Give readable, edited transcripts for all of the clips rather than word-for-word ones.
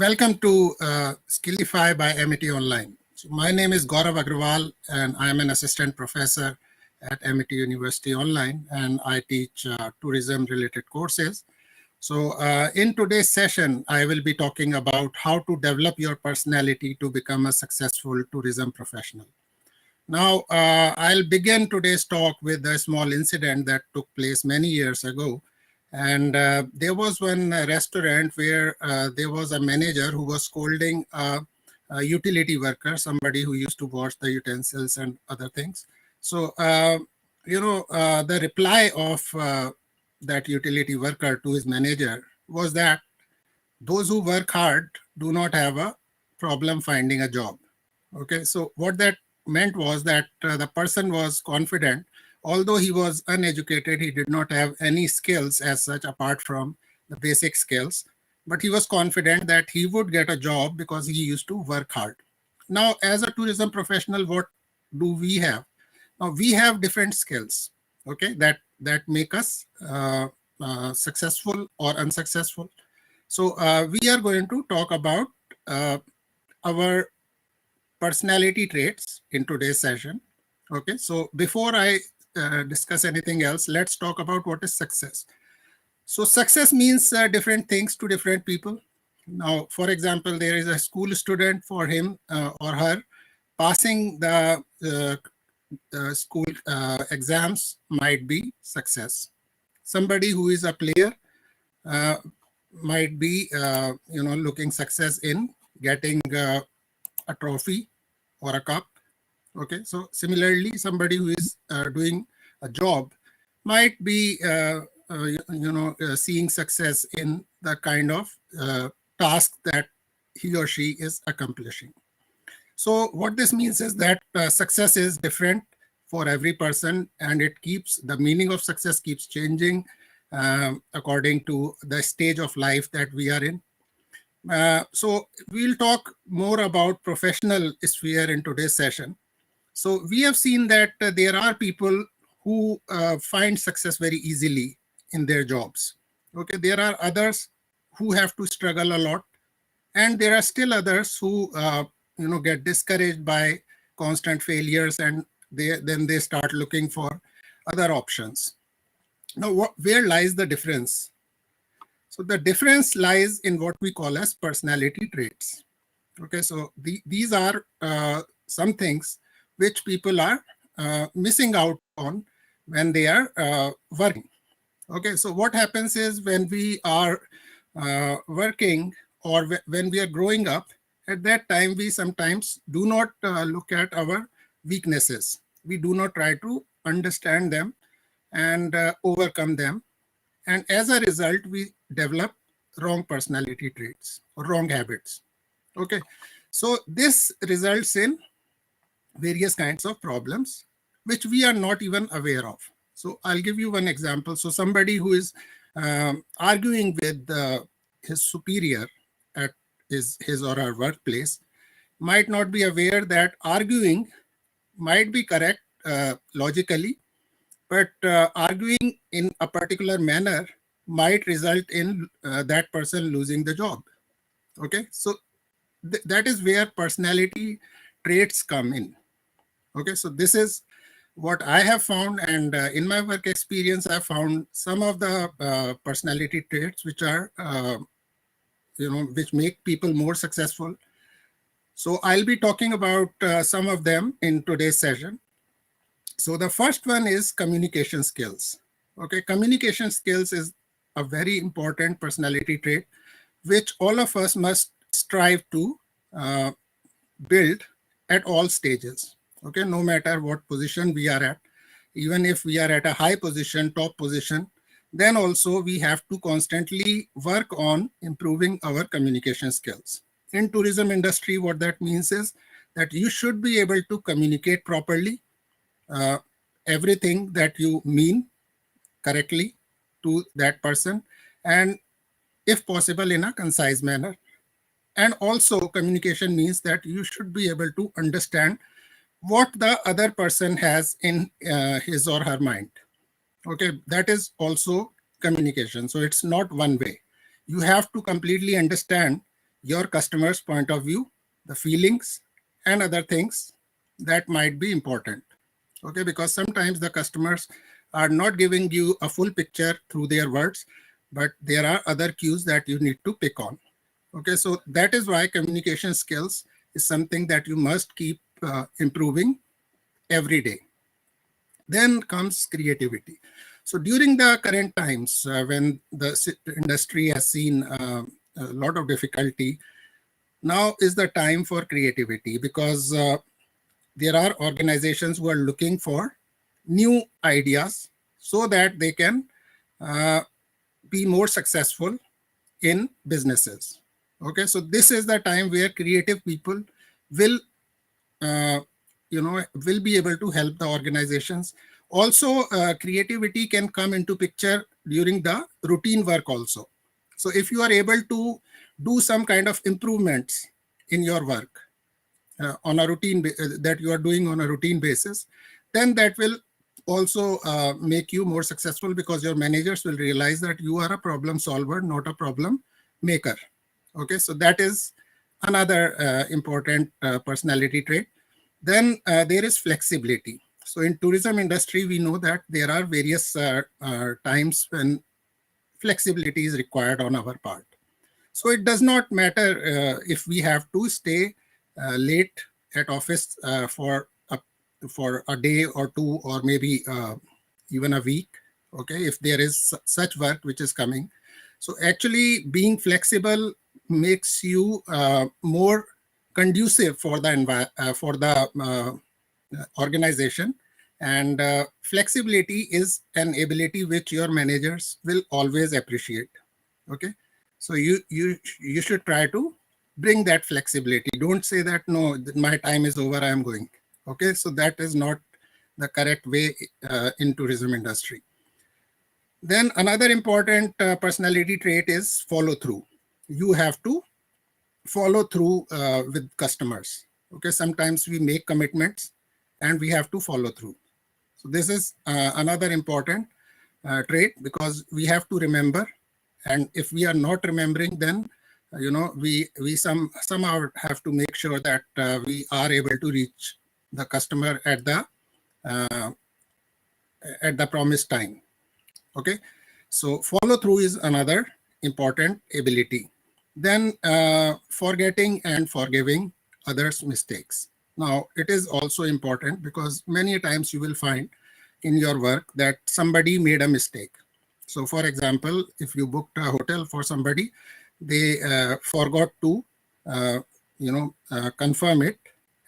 Welcome to Skillify by Amity Online. So my name is Gaurav Aggarwal, and I am an assistant professor at Amity University Online, and I teach tourism-related courses. So in today's session, I will be talking about how to develop your personality to become a successful tourism professional. Now, I'll begin today's talk with a small incident that took place many years ago. And there was one restaurant where there was a manager who was scolding a utility worker, somebody who used to wash the utensils and other things. So, the reply of that utility worker to his manager was that those who work hard do not have a problem finding a job. Okay, so what that meant was that the person was confident, although he was uneducated, he did not have any skills as such apart from the basic skills, but he was confident that he would get a job because he used to work hard. Now, as a tourism professional, what do we have? Now, we have different skills, okay, that make us successful or unsuccessful. So we are going to talk about our personality traits in today's session. Okay, so before I discuss anything else, let's talk about what is success. So success means different things to different people. Now, for example, there is a school student. For him or her, passing the school exams might be success. Somebody who is a player might be looking success in getting a trophy or a cup. Okay, so similarly, somebody who is doing a job might be seeing success in the kind of task that he or she is accomplishing. So what this means is that success is different for every person, and the meaning of success keeps changing according to the stage of life that we are in. So we'll talk more about professional sphere in today's session. So we have seen that there are people who find success very easily in their jobs. Okay, there are others who have to struggle a lot, and there are still others who get discouraged by constant failures, and then they start looking for other options. Now, where lies the difference? So the difference lies in what we call as personality traits. Okay, so these are some things which people are missing out on when they are working. Okay, so what happens is when we are working or when we are growing up, at that time we sometimes do not look at our weaknesses. We do not try to understand them and overcome them. And as a result, we develop wrong personality traits or wrong habits. Okay, so this results in various kinds of problems which we are not even aware of. So I'll give you one example. So somebody who is arguing with his superior at his or her workplace might not be aware that arguing might be correct logically, but arguing in a particular manner might result in that person losing the job. Okay, so that is where personality traits come in. Okay, so this is what I have found, and in my work experience, I found some of the personality traits which are, which make people more successful. So I'll be talking about some of them in today's session. So the first one is communication skills. Okay, communication skills is a very important personality trait, which all of us must strive to build at all stages. Okay, no matter what position we are at, even if we are at a high position, top position, then also we have to constantly work on improving our communication skills. In tourism industry, what that means is that you should be able to communicate properly, everything that you mean correctly to that person, and if possible in a concise manner. And also communication means that you should be able to understand what the other person has in his or her mind. Okay, that is also communication. So it's not one way. You have to completely understand your customer's point of view, the feelings, and other things that might be important. Okay, because sometimes the customers are not giving you a full picture through their words, but there are other cues that you need to pick on. Okay, so that is why communication skills is something that you must keep improving every day. Then comes creativity. So during the current times, when the industry has seen a lot of difficulty, now is the time for creativity, because there are organizations who are looking for new ideas so that they can uh, be more successful in businesses. Okay, so this is the time where creative people will uh, will be able to help the organizations. Also, creativity can come into picture during the routine work also. So if you are able to do some kind of improvements in your work on a that you are doing on a routine basis, then that will also make you more successful, because your managers will realize that you are a problem solver, not a problem maker. Okay, so that is another important personality trait. Then there is flexibility. So in tourism industry, we know that there are various times when flexibility is required on our part. So it does not matter if we have to stay late at office for a day or two, or maybe even a week. Okay, if there is such work which is coming. So actually being flexible makes you more conducive for the organization. And flexibility is an ability which your managers will always appreciate. Okay, so you should try to bring that flexibility. Don't say that, no, my time is over, I am going. Okay, so that is not the correct way in tourism industry. Then another important personality trait is follow through. You have to follow through with customers. Okay, sometimes we make commitments and we have to follow through. So this is another important trait, because we have to remember, and if we are not remembering, then we somehow have to make sure that we are able to reach the customer uh, at the promised time. Okay, so follow through is another important ability. Then forgetting and forgiving others' mistakes. Now, it is also important, because many times you will find in your work that somebody made a mistake. So for example, if you booked a hotel for somebody, they forgot to confirm it,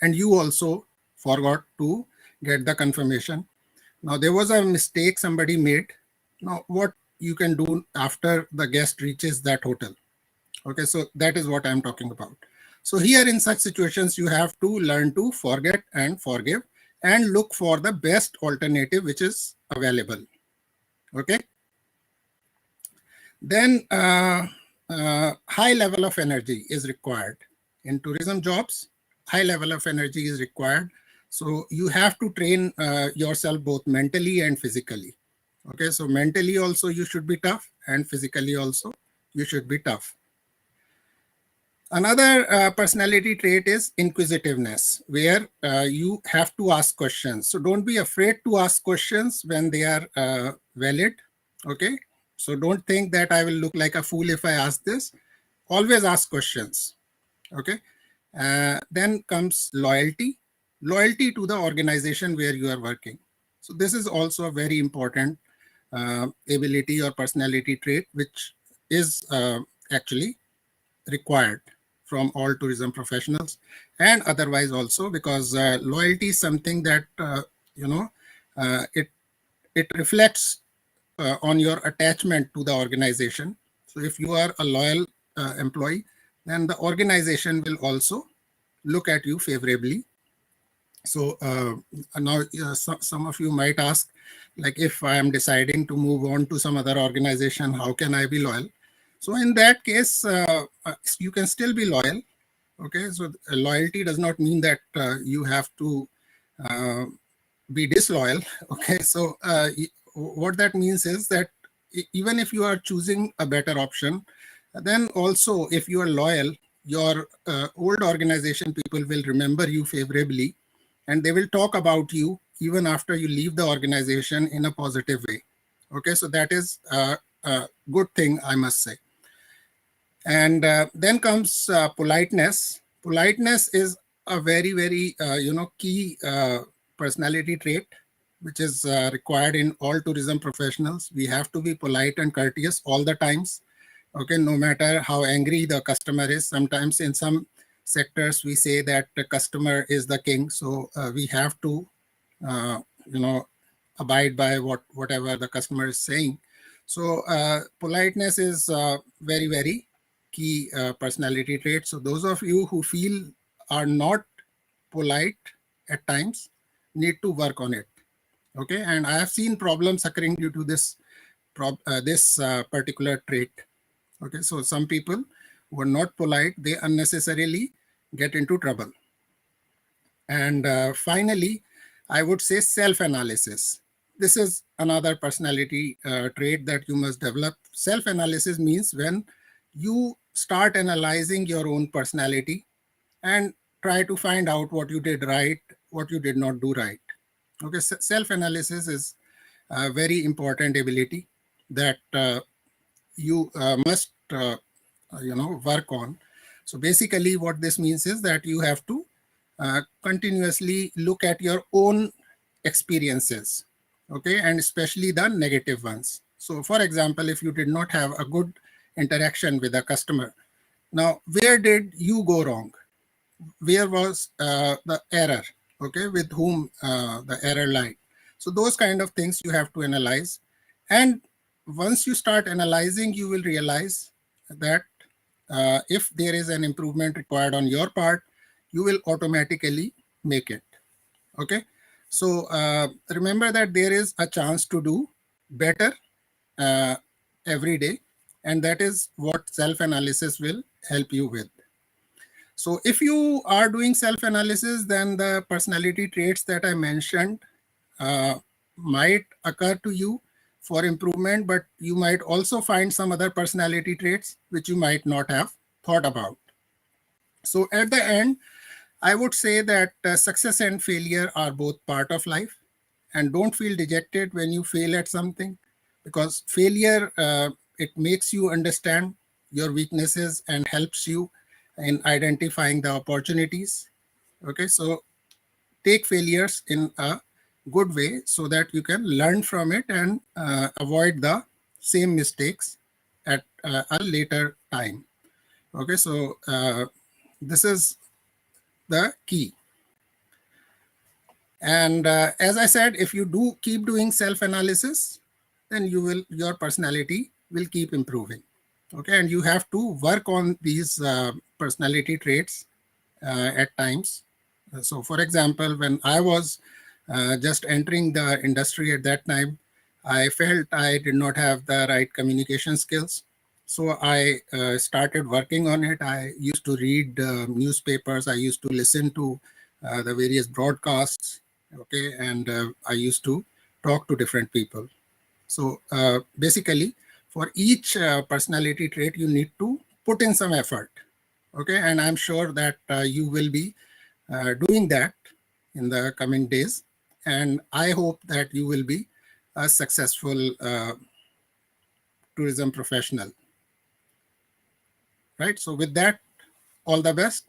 and you also forgot to get the confirmation. Now there was a mistake somebody made. Now what you can do after the guest reaches that hotel? Okay, so that is what I'm talking about. So here in such situations, you have to learn to forget and forgive, and look for the best alternative which is available. Okay. Then high level of energy is required. In tourism jobs, high level of energy is required. So you have to train yourself both mentally and physically. Okay, so mentally also you should be tough, and physically also you should be tough. Another personality trait is inquisitiveness, where you have to ask questions. So don't be afraid to ask questions when they are valid. Okay, so don't think that I will look like a fool if I ask this. Always ask questions. Okay, then comes loyalty. Loyalty to the organization where you are working. So this is also a very important ability or personality trait, which is actually required from all tourism professionals and otherwise also, because loyalty is something that it reflects on your attachment to the organization. So if you are a loyal employee, then the organization will also look at you favorably. So now some of you might ask, like, if I am deciding to move on to some other organization, how can I be loyal? So in that case, you can still be loyal. Okay, so loyalty does not mean that you have to be disloyal. Okay, so what that means is that even if you are choosing a better option, then also if you are loyal, your old organization people will remember you favorably, and they will talk about you even after you leave the organization in a positive way. Okay, so that is a good thing, I must say. And then comes politeness. Politeness is a very, very key personality trait which is required in all tourism professionals. We have to be polite and courteous all the times. Okay, no matter how angry the customer is. Sometimes in some sectors we say that the customer is the king, so we have to uh, you know abide by whatever the customer is saying. So politeness is very, very key personality trait. So those of you who feel are not polite at times need to work on it. Okay, and I have seen problems occurring due to this particular trait. Okay, so some people who are not polite, they unnecessarily get into trouble. And finally, I would say self-analysis. This is another personality trait that you must develop. Self-analysis means when you start analyzing your own personality and try to find out what you did right, what you did not do right. Okay, self-analysis is a very important ability that you must work on. So basically what this means is that you have to continuously look at your own experiences, okay, and especially the negative ones. So for example, if you did not have a good interaction with a customer, now where did you go wrong? Where was the error? Okay, with whom the error lied? So those kind of things you have to analyze. And once you start analyzing, you will realize that if there is an improvement required on your part, you will automatically make it. Okay, so remember that there is a chance to do better uh, every day, and that is what self-analysis will help you with. So if you are doing self-analysis, then the personality traits that I mentioned might occur to you for improvement, but you might also find some other personality traits which you might not have thought about. So at the end, I would say that success and failure are both part of life, and don't feel dejected when you fail at something, because failure, it makes you understand your weaknesses and helps you in identifying the opportunities. Okay, so take failures in a good way so that you can learn from it and avoid the same mistakes at a later time. Okay, so this is the key. And as I said, if you do keep doing self-analysis, then your personality will keep improving. Okay, and you have to work on these personality traits at times. So for example, when I was just entering the industry at that time, I felt I did not have the right communication skills. So I started working on it. I used to read newspapers. I used to listen to the various broadcasts. Okay, and I used to talk to different people. So basically, for each personality trait, you need to put in some effort. Okay, and I'm sure that you will be doing that in the coming days. And I hope that you will be a successful tourism professional. Right. So with that, all the best.